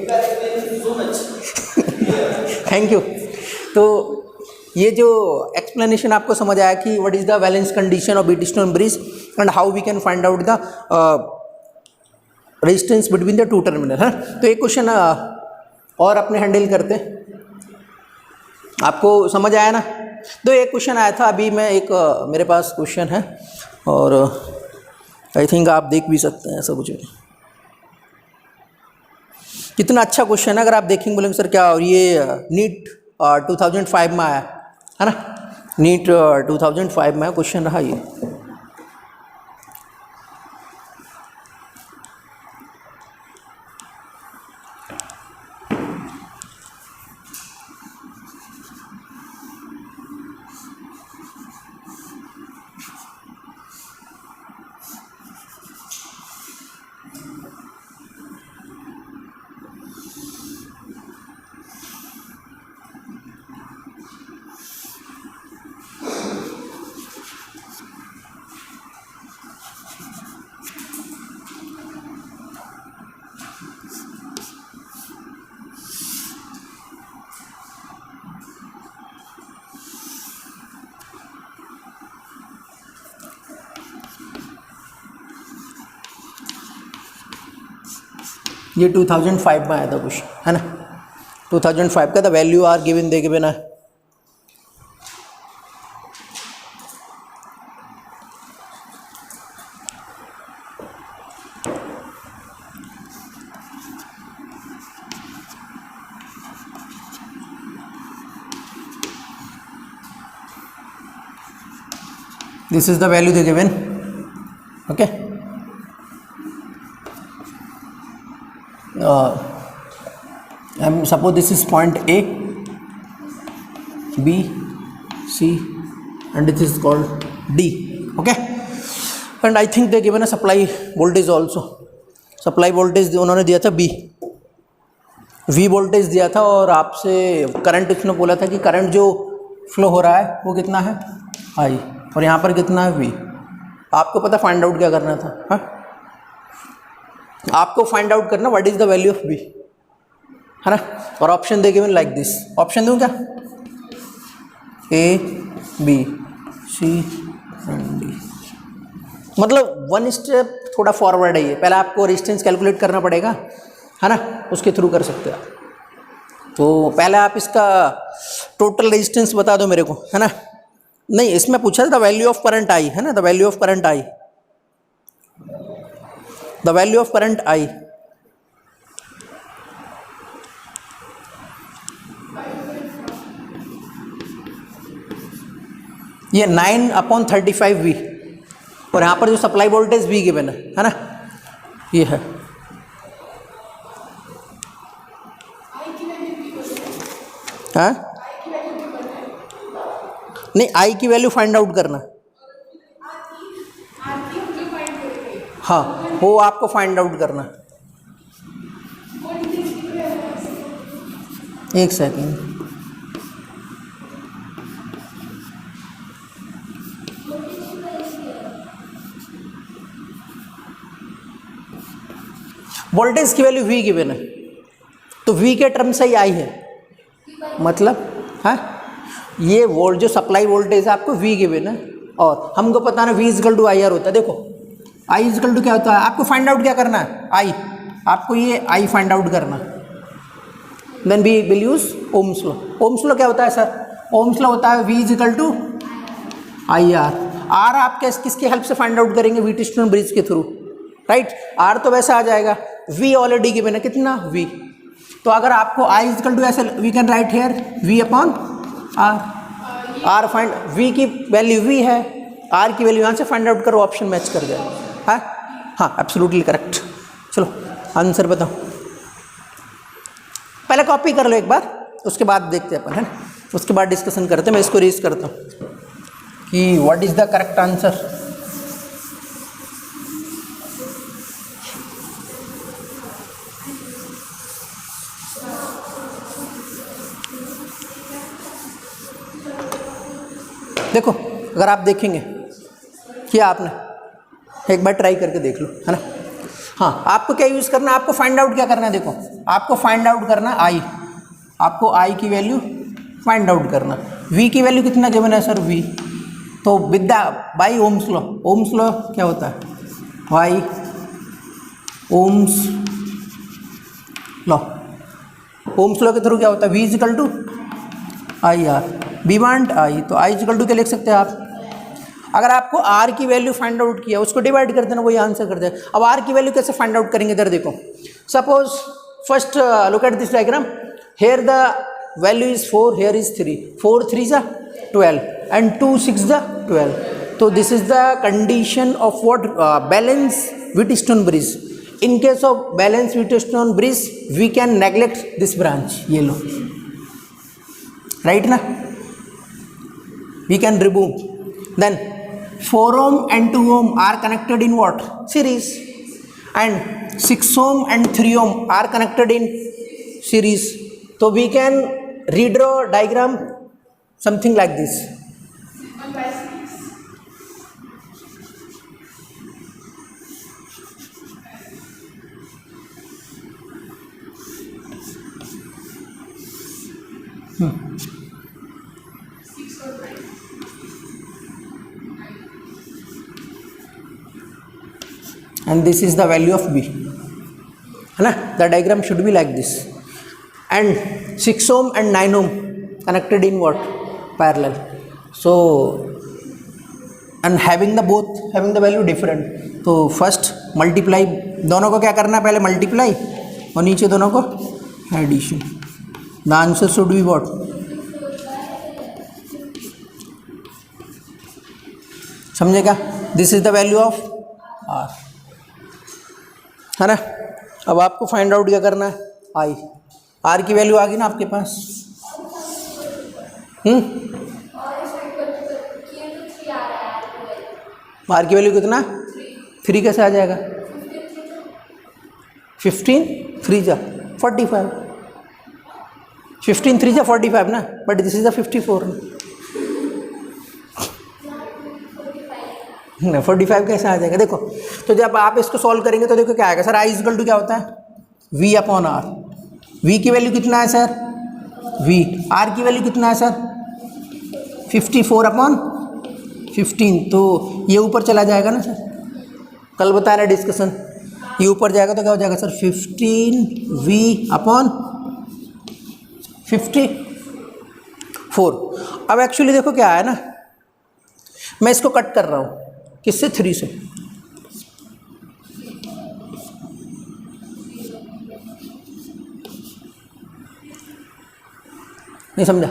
थैंक यू. तो ये जो एक्सप्लेनेशन आपको समझ आया कि what is the balance condition of Wheatstone bridge and how we can find out the resistance between the two terminal है. तो एक क्वेश्चन और अपने हैंडल करते हैं. आपको समझ आया ना. तो एक क्वेश्चन आया था अभी, मैं एक मेरे पास क्वेश्चन है और आई थिंक आप देख भी सकते हैं. ऐसा कुछ कितना अच्छा क्वेश्चन है. अगर आप देखेंगे बोलेंगे सर क्या, और ये नीट 2005 में आया है ना, नीट 2005 में क्वेश्चन रहा ये. ये 2005 में आया था क्वेश्चन है ना. 2005 का the value are given they given है. This is the value they given. Okay. Suppose this is point A, B, C, and this is called D. Okay. And I think they given a supply voltage also. Supply voltage उन्होंने दिया था B. V voltage दिया था और आपसे current उसने बोला था कि करंट जो फ्लो हो रहा है वो कितना है I, और यहाँ पर कितना है V. आपको पता फाइंड आउट क्या करना था. हाँ, आपको फाइंड आउट करना what is the value of B है ना. और option they given like this. Option दूँ क्या? A, B, C and D. मतलब वन स्टेप थोड़ा फॉरवर्ड है ये. पहले आपको रेजिस्टेंस कैलकुलेट करना पड़ेगा है ना, उसके थ्रू कर सकते हो आप. तो पहले आप इसका टोटल रेजिस्टेंस बता दो मेरे को है ना. नहीं, इसमें पूछा था the value of current I है ना, the value of current I, the value of current I. ये 9/35V और यहाँ पर जो सप्लाई वोल्टेज V गिवन है ना, ये है. हाँ नहीं, आई की वैल्यू फाइंड आउट करना. हाँ, वो आपको फाइंड आउट करना. एक सेकेंड. वोल्टेज की वैल्यू V गिवन है तो V के टर्म से ही आई है. मतलब हाँ, ये वोल्ट जो सप्लाई वोल्टेज है आपको V गिवन है और हमको पता ना V इक्वल टू IR होता है. देखो आई इजकल टू क्या होता है, आपको फाइंड आउट क्या करना है, आई, आपको ये आई फाइंड आउट करना। Then we will use Ohm's law. Ohm's law क्या होता है सर, ओम्स लॉ होता है V equal to I R. R आप किसकी हेल्प से फाइंड आउट करेंगे, व्हीटस्टोन ब्रिज के थ्रू, राइट। आर तो वैसा आ जाएगा, V ऑलरेडी गिवन है कितना V, तो अगर आपको आई इजकल टू ऐसे we can write here V upon R. R find, V की वैल्यू V है, आर की वैल्यू यहाँ से फाइंड आउट करो, ऑप्शन मैच कर जाए। हाँ एब्सोल्युटली करेक्ट। चलो आंसर बताओ, पहले कॉपी कर लो एक बार, उसके बाद देखते हैं अपन, है ना, उसके बाद डिस्कशन करते हैं। मैं इसको रीज करता हूँ कि what is the correct answer. देखो अगर आप देखेंगे किया आपने, एक बार ट्राई करके देख लो, है ना। हाँ आपको क्या यूज़ करना है, आपको फाइंड आउट क्या करना है, देखो आपको फाइंड आउट करना आई, आपको आई की वैल्यू फाइंड आउट करना। V की वैल्यू कितना गिवन है सर, V, तो with the by Ohm's law, Ohm's law क्या होता है, by Ohm's law, Ohm's law के थ्रू क्या होता है, V equal to I R, we want I, तो आई इजिकल टू क्या लिख सकते हैं आप, अगर आपको R की वैल्यू फाइंड आउट किया, उसको डिवाइड कर देना, वही आंसर कर दे। अब R की वैल्यू कैसे फाइंड आउट करेंगे, इधर देखो, suppose first look at this diagram, here the value is 4, here is 3, 4 3 जा 12 एंड 2 6 जा 12, तो this is the condition of what, balance Wheatstone bridge. In case of balance Wheatstone bridge we can neglect this branch, ये लो, right ना, we can remove. Then 4 ohm and 2 ohm are connected in what, series, and 6 ohm and 3 ohm are connected in series, so we can redraw diagram something like this. And this is the value of B, है ना, the diagram should be like this, and 6 ohm and 9 ohm connected in what, parallel, so and having the both having the value different, तो first multiply, दोनों को क्या करना है, पहले multiply और नीचे दोनों को addition, the answer should be what, समझेगा, this is the value of R, है ना। अब आपको फाइंड आउट क्या करना है, आई, आर की वैल्यू आ गई ना आपके पास, आर की वैल्यू कितना, 3 कैसे आ जाएगा, 15 3 जा 45, 15 3 जा 45 ना, बट दिस इज द 54 ना, 45 कैसे आ जाएगा, देखो। तो जब आप इसको सॉल्व करेंगे तो देखो क्या आएगा सर, आई इजकल टू क्या होता है, V अपॉन आर, V की वैल्यू कितना है सर, V, R की वैल्यू कितना है सर, 54 अपॉन 15, तो ये ऊपर चला जाएगा ना सर, कल बताया ना डिस्कशन, ये ऊपर जाएगा तो क्या हो जाएगा सर, 15V अपॉन 54। अब एक्चुअली देखो क्या है ना, मैं इसको कट कर रहा हूँ, किससे, 3 से, नहीं समझा,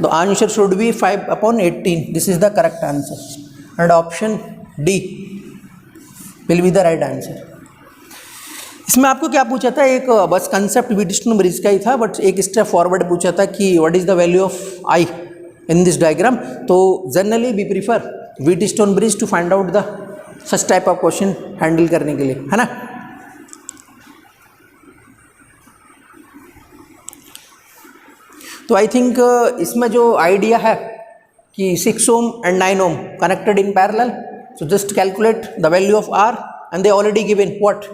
तो answer should be 5 upon 18, this is the correct answer and option D will be the right answer. इसमें आपको क्या पूछा था, एक बस कंसेप्ट व्हीटस्टोन ब्रिज का ही था, बट एक स्टेप फॉरवर्ड पूछा था कि what is the value of I in this diagram, तो generally we prefer Wheatstone bridge to find out the such type of question handle करने के लिए, है ना। तो आई थिंक इसमें जो आइडिया है कि 6 ohm and 9 ohm connected in parallel, so just calculate the value of R and they already given what,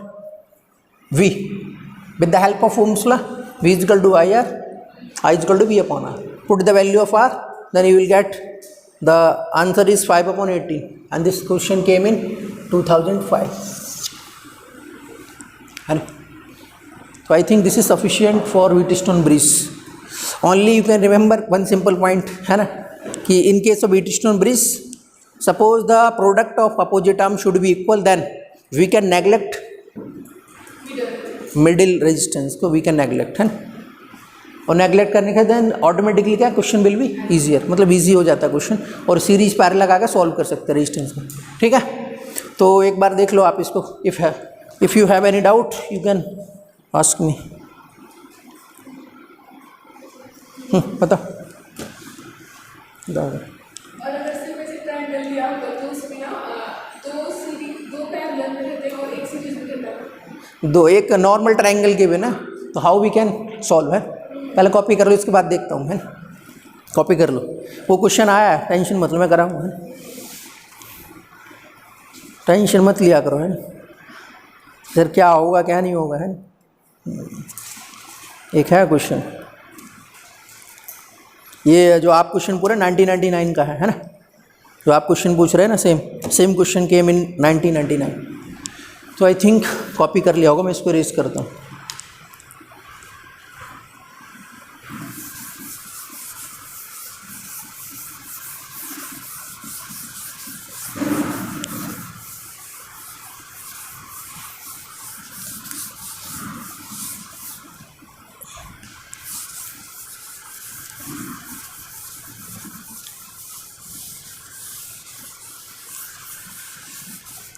V, with the help of Ohm's law, V is equal to IR, I is equal to V upon R, put the value of R, then you will get the answer is 5 upon 18, and this question came in 2005 है ना. तो I think this is sufficient for Wheatstone bridge. Only you can remember one simple point है ना, कि in case of Wheatstone bridge suppose the product of opposite arm should be equal, then we can neglect middle resistance को, we can neglect है ना. और neglect करने के then automatically क्या क्वेश्चन विल बी ईजियर, मतलब ईजी हो जाता है क्वेश्चन, और सीरीज पैरेलल लगा के सॉल्व कर सकते हैं रेजिस्टेंस में. ठीक है, तो एक बार देख लो आप इसको. If you have any doubt you can ask me. बताओ. और अगर सिर्फ ऐसे ट्रायंगल लिया होगा तो उसमें ना दो पैरेलल में रहते हैं और एक सीरीज में रहता है. दो एक नॉर्मल ट्रायंगल के बिना, तो हाउ वी कैन सॉल्व है. पहले कॉपी कर लो, इसके बाद देखता हूँ है ना. कॉपी कर लो, वो क्वेश्चन आया है, टेंशन मत लो, मैं करा हूँ है, टेंशन मत लिया करो है ना. सर क्या होगा क्या नहीं होगा है ना. एक है क्वेश्चन, ये जो आप क्वेश्चन पूरा 1999 का है ना, जो आप क्वेश्चन पूछ रहे हैं ना, सेम क्वेश्चन केम इन 1999. तो आई थिंक कॉपी कर लिया होगा, मैं इसको रेस करता हूँ.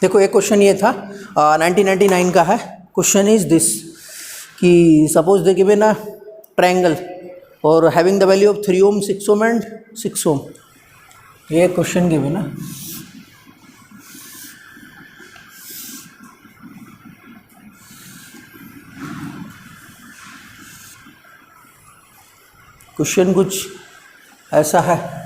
देखो एक क्वेश्चन ये था 1999 का है. क्वेश्चन इज दिस कि suppose they given a triangle और having the value of 3 ohm 6 ohm and 6 ohm. ये क्वेश्चन गिवन ना. क्वेश्चन कुछ ऐसा है.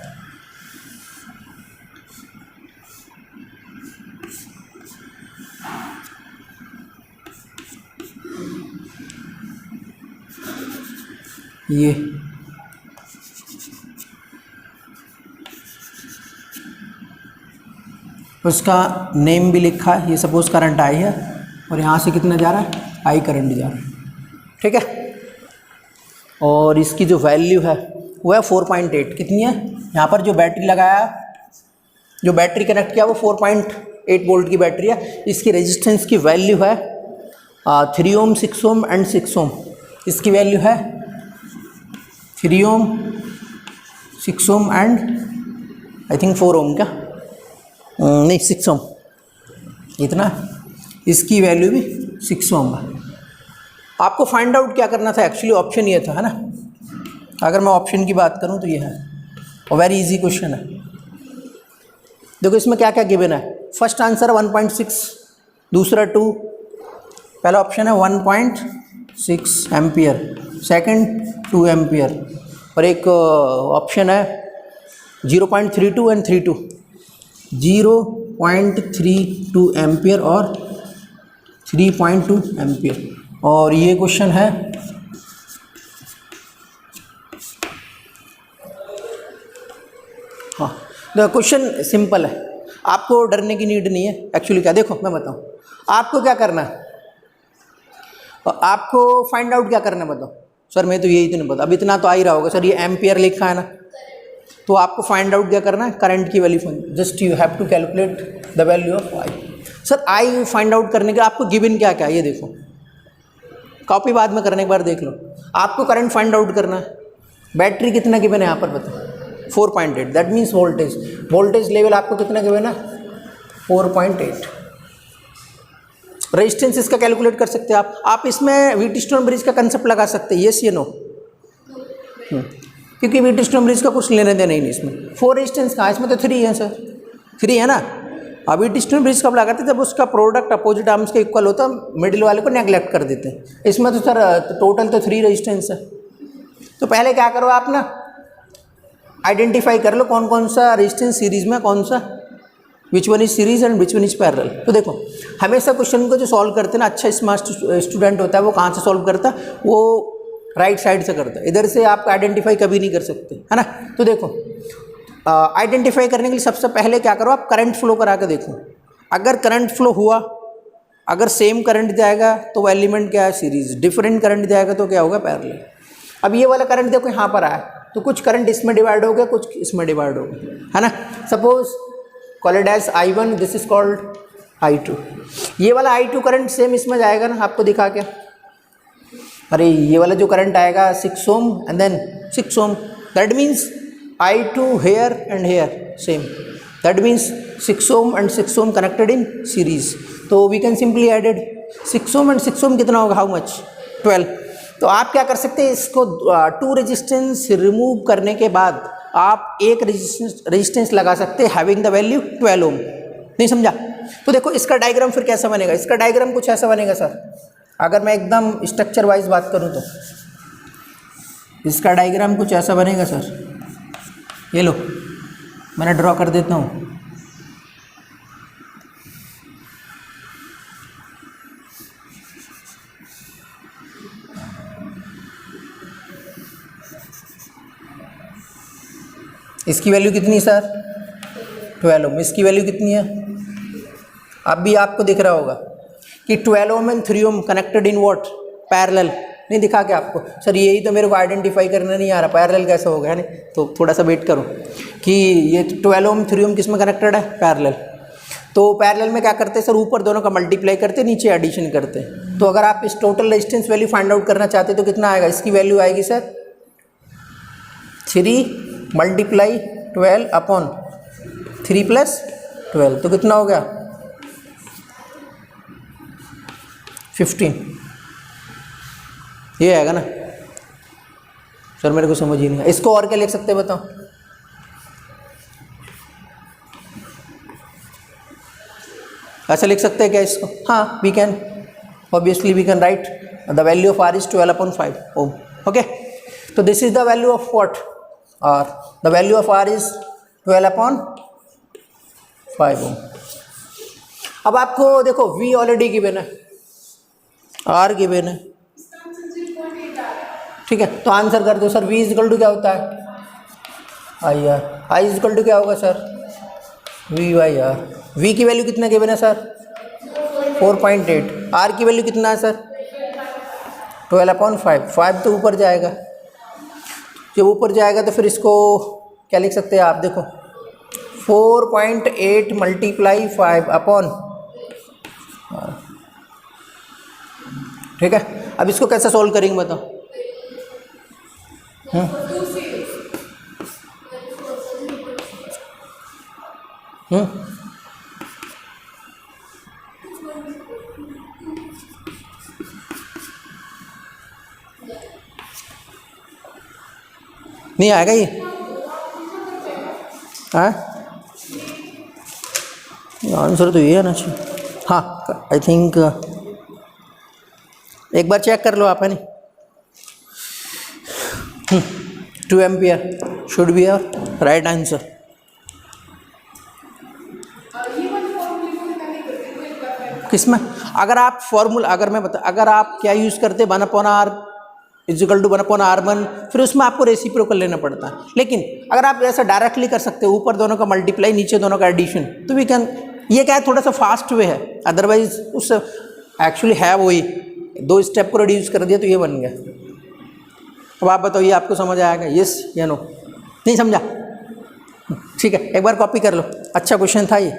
ये उसका नेम भी लिखा है. ये सपोज करंट आई है और यहाँ से कितना जा रहा है, आई करंट जा रहा है. ठीक है, और इसकी जो वैल्यू है वो है 4.8. कितनी है, यहाँ पर जो बैटरी लगाया, जो बैटरी कनेक्ट किया वो 4.8 वोल्ट की बैटरी है. इसकी रेजिस्टेंस की वैल्यू है 3 ohm 6 ohm एंड 6 ohm. इसकी वैल्यू है 3 ohm 6 ohm and I think 4 ohm. क्या नहीं 6 ohm इतना. इसकी वैल्यू भी 6 ohm है. आपको फाइंड आउट क्या करना था, एक्चुअली ऑप्शन ये था है ना. अगर मैं ऑप्शन की बात करूं तो ये है, और वेरी इजी क्वेश्चन है. देखो इसमें क्या क्या गिवन है. फर्स्ट आंसर 1.6, दूसरा 2, पहला ऑप्शन है 1.6 एम्पियर, सेकंड 2 एम्पियर, और एक ऑप्शन है 0.32 एंड 32, 0.32 एम्पियर और 3.2 एम्पियर. और ये क्वेश्चन है हाँ. देखो क्वेश्चन सिंपल है, आपको डरने की नीड नहीं है. एक्चुअली क्या, देखो मैं बताऊँ आपको क्या करना है. आपको फाइंड आउट क्या करना है बताओ. सर मैं तो यही तो नहीं पता. अब इतना तो आ ही रहा होगा सर, ये एम्पियर लिखा है ना. तो आपको फाइंड आउट क्या करना है, करंट की value. Just you have to calculate the value of I. Sir I find out करने के आपको गिवन क्या क्या है ये देखो, कॉपी बाद में करने के बाद देख लो. आपको करंट फाइंड आउट करना है. बैटरी कितना गिवन है यहाँ पर बताओ, 4.8. दैट मीन्स वोल्टेज लेवल आपको कितना गिवन है, 4.8. रेजिस्टेंस इसका कैलकुलेट कर सकते हैं आप इसमें व्हीटस्टोन ब्रिज का कंसेप्ट लगा सकते हैं. येस या नो, क्योंकि व्हीटस्टोन ब्रिज का कुछ लेने देना ही नहीं इसमें. 4 रेजिस्टेंस कहाँ, इसमें तो 3 है सर, 3 है ना. अब व्हीटस्टोन ब्रिज कब लगाते हैं, जब उसका प्रोडक्ट अपोजिट आर्म्स के इक्वल होता है, मिडिल वाले को नेग्लेक्ट कर देते हैं. इसमें तो सर टोटल तो 3 रेजिस्टेंस है. तो पहले क्या करो आप ना, आइडेंटिफाई कर लो कौन कौन सा रेजिस्टेंस सीरीज में, कौन सा which one is series and which one is parallel. तो देखो हमेशा क्वेश्चन को जो सॉल्व करते हैं ना, अच्छा स्मार्ट स्टूडेंट होता है, वो कहाँ से सॉल्व करता है, वो राइट साइड से करता है. इधर से आप आइडेंटिफाई कभी नहीं कर सकते है ना. तो देखो आइडेंटिफाई करने के लिए सबसे पहले क्या करो, आप करंट फ्लो करा के देखो. अगर करंट फ्लो हुआ, अगर सेम करंट जाएगा तो वो एलिमेंट क्या है, सीरीज। डिफरेंट करंट जाएगा तो क्या होगा, पैरेलल। अब ये वाला करंट देखो यहाँ पर आया, तो कुछ करंट इसमें डिवाइड हो गया, कुछ इसमें डिवाइड हो गया, है ना। Suppose call it as I1, this is called I2। ये वाला I2 करंट सेम इसमें जाएगा ना, आपको दिखा के। अरे ये वाला जो करंट आएगा 6 ohm and then 6 ohm, that means I2 here and here same, that means 6 ohm and 6 ohm connected in series. तो we can simply added 6 ohm and 6 ohm कितना होगा, हाउ मच, 12। तो आप क्या कर सकते हैं, इसको 2 रेजिस्टेंस रिमूव करने के बाद आप एक रेजिस्टेंस लगा सकते हैं हैविंग द वैल्यू 12 ओम। नहीं समझा? तो देखो इसका डायग्राम फिर कैसा बनेगा, इसका डायग्राम कुछ ऐसा बनेगा सर। अगर मैं एकदम स्ट्रक्चर वाइज बात करूं तो इसका डायग्राम कुछ ऐसा बनेगा सर। ये लो मैंने ड्रॉ कर देता हूँ। इसकी वैल्यू कितनी सर, 12 ओम। इसकी वैल्यू कितनी है, अब भी आपको दिख रहा होगा कि 12 ohm and 3 ohm connected in what, parallel. नहीं दिखा क्या आपको सर, यही तो मेरे को आइडेंटिफाई करना नहीं आ रहा, पैरेलल कैसा होगा, है नहीं। तो थोड़ा सा वेट करो कि ये 12 ओम 3 ओम किस में कनेक्टेड है, पैरेलल। तो पैरेलल में क्या करते हैं सर, ऊपर दोनों का मल्टीप्लाई करते, नीचे एडिशन करते। तो अगर आप इस total resistance value find out करना चाहते तो कितना आएगा, इसकी वैल्यू आएगी सर 3 मल्टीप्लाई 12 अपॉन 3 प्लस 12, तो कितना हो गया 15। ये आएगा ना सर, मेरे को समझ ही नहीं है। इसको और क्या लिख सकते हैं बताओ, ऐसा लिख सकते हैं क्या इसको, हाँ we can, obviously we can write the value of R is 12 upon 5 ohm. Okay, तो this is the value of what, R। The value of R is 12 upon 5 ohm. अब आपको देखो V ऑलरेडी गिवन है, R given है, ठीक है। तो answer कर दो sir, V is equal to क्या होता है, IR। I is equal to क्या होगा सर, V/R। V की वैल्यू कितना गिवन है सर, 4.8। R की वैल्यू कितना है सर, 12 अपॉन 5। 5 तो ऊपर जाएगा, जब ऊपर जाएगा तो फिर इसको क्या लिख सकते हैं आप, देखो 4.8 मल्टीप्लाई 5 अपॉन, ठीक है। अब इसको कैसे सॉल्व करेंगे बताओ, नहीं आएगा ये, आंसर तो ये है ना। हाँ आई थिंक एक बार चेक कर लो आप, है नहीं। 2 ampere should be right answer. किसमें, अगर आप फॉर्मूला, अगर मैं बता, अगर आप क्या यूज़ करते 1/R is equal to 1/R1, फिर उसमें आपको रेसिप्रोकल लेना पड़ता है। लेकिन अगर आप ऐसा डायरेक्टली कर सकते हो, ऊपर दोनों का मल्टीप्लाई नीचे दोनों का एडिशन, तो वी कैन, ये क्या है थोड़ा सा फास्ट वे है, अदरवाइज उससे एक्चुअली है वही 2 स्टेप को रिड्यूस कर दिया तो ये बन गया। अब आप बताओ ये आपको समझ आएगा, यस या नो, नहीं समझा, ठीक है। एक बार कॉपी कर लो, अच्छा क्वेश्चन था ये।